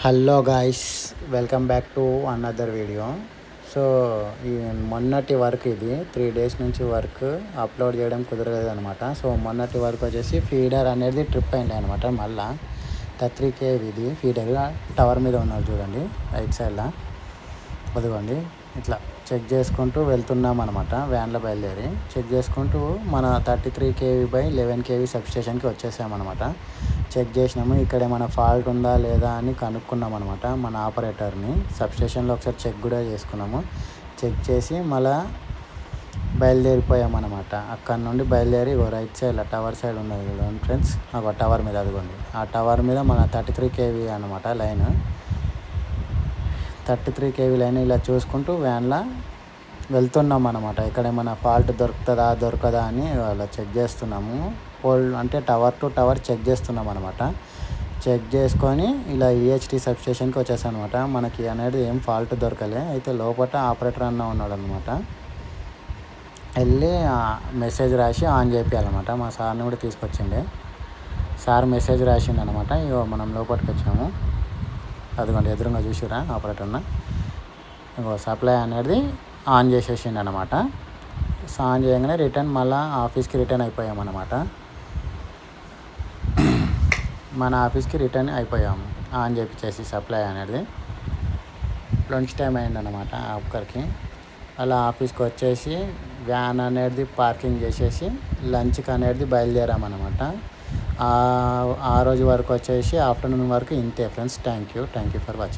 Hello guys, welcome back to another video. So ఈ మొన్నటి work ఇది 3 days నుంచి వర్క్ అప్లోడ్ చేయడం కుదరలేదు అనమాట. సో మొన్నటి వర్క్ వచ్చేసి ఫీడర్ అనేది ట్రిప్ అయింది అనమాట. మళ్ళా 3 kV ఇది ఫీడర్ టవర్ మీద ఉన్నారు చూడండి, రైట్ సైడ్లో. అదిగోండి, ఇట్లా చెక్ చేసుకుంటూ వెళ్తున్నాం అనమాట. వ్యాన్లో బయలుదేరి చెక్ చేసుకుంటూ మన 33 kV/11 kV సబ్స్టేషన్కి వచ్చేసామన్నమాట. చెక్ చేసినాము, ఇక్కడ ఏమైనా ఫాల్ట్ ఉందా లేదా అని కనుక్కున్నాం అనమాట మన ఆపరేటర్ని. సబ్స్టేషన్లో ఒకసారి చెక్ కూడా చేసుకున్నాము. చెక్ చేసి మళ్ళా బయలుదేరిపోయామన్నమాట. అక్కడ నుండి బయలుదేరి రైట్ సైడ్లో టవర్ సైడ్ ఉన్నది చూడండి ఫ్రెండ్స్, ఒక టవర్ మీద అదిగోండి. ఆ టవర్ మీద మన 33 kV అనమాట లైన్. 33 kV లైన్ ఇలా చూసుకుంటూ వ్యాన్లో వెళ్తున్నాం అనమాట. ఇక్కడ ఏమైనా ఫాల్ట్ దొరకదా అని అలా చెక్ చేస్తున్నాము. పోల్ అంటే టవర్ టు టవర్ చెక్ చేస్తున్నాం అనమాట. చెక్ చేసుకొని ఇలా ఈహెచ్టీ సబ్స్టేషన్కి వచ్చేసాం అనమాట. మనకి అనేది ఏం ఫాల్ట్ దొరకలే. అయితే లోపల ఆపరేటర్ అన్న ఉన్నాడు అనమాట. వెళ్ళి మెసేజ్ రాసి ఆన్ చేయించాలన్నమాట. మా సార్ని కూడా తీసుకొచ్చిండే. సార్ మెసేజ్ రాసిండు అనమాట. ఇగో మనం లోపలికి వచ్చాము. అదిగోండి ఎదురుగా చూసిరా ఆపరేటర్న. ఇగో సప్లై అనేది ఆన్ చేసేసిండు అనమాట. ఆన్ చేయగానే రిటర్న్ మళ్ళీ ఆఫీస్కి రిటర్న్ అయిపోయామన్నమాట. మన ఆఫీస్కి రిటర్న్ అయిపోయాము ఆన్ చేపించేసి సప్లై అనేది. లంచ్ టైం అయిందన్నమాట ఒక్కరికి. అలా ఆఫీస్కి వచ్చేసి వ్యాన్ అనేది పార్కింగ్ చేసేసి లంచ్కి అనేది బయలుదేరామన్నమాట. ఆ రోజు వరకు వచ్చేసి ఆఫ్టర్నూన్ వరకు ఇంతే friends. Thank you for watching.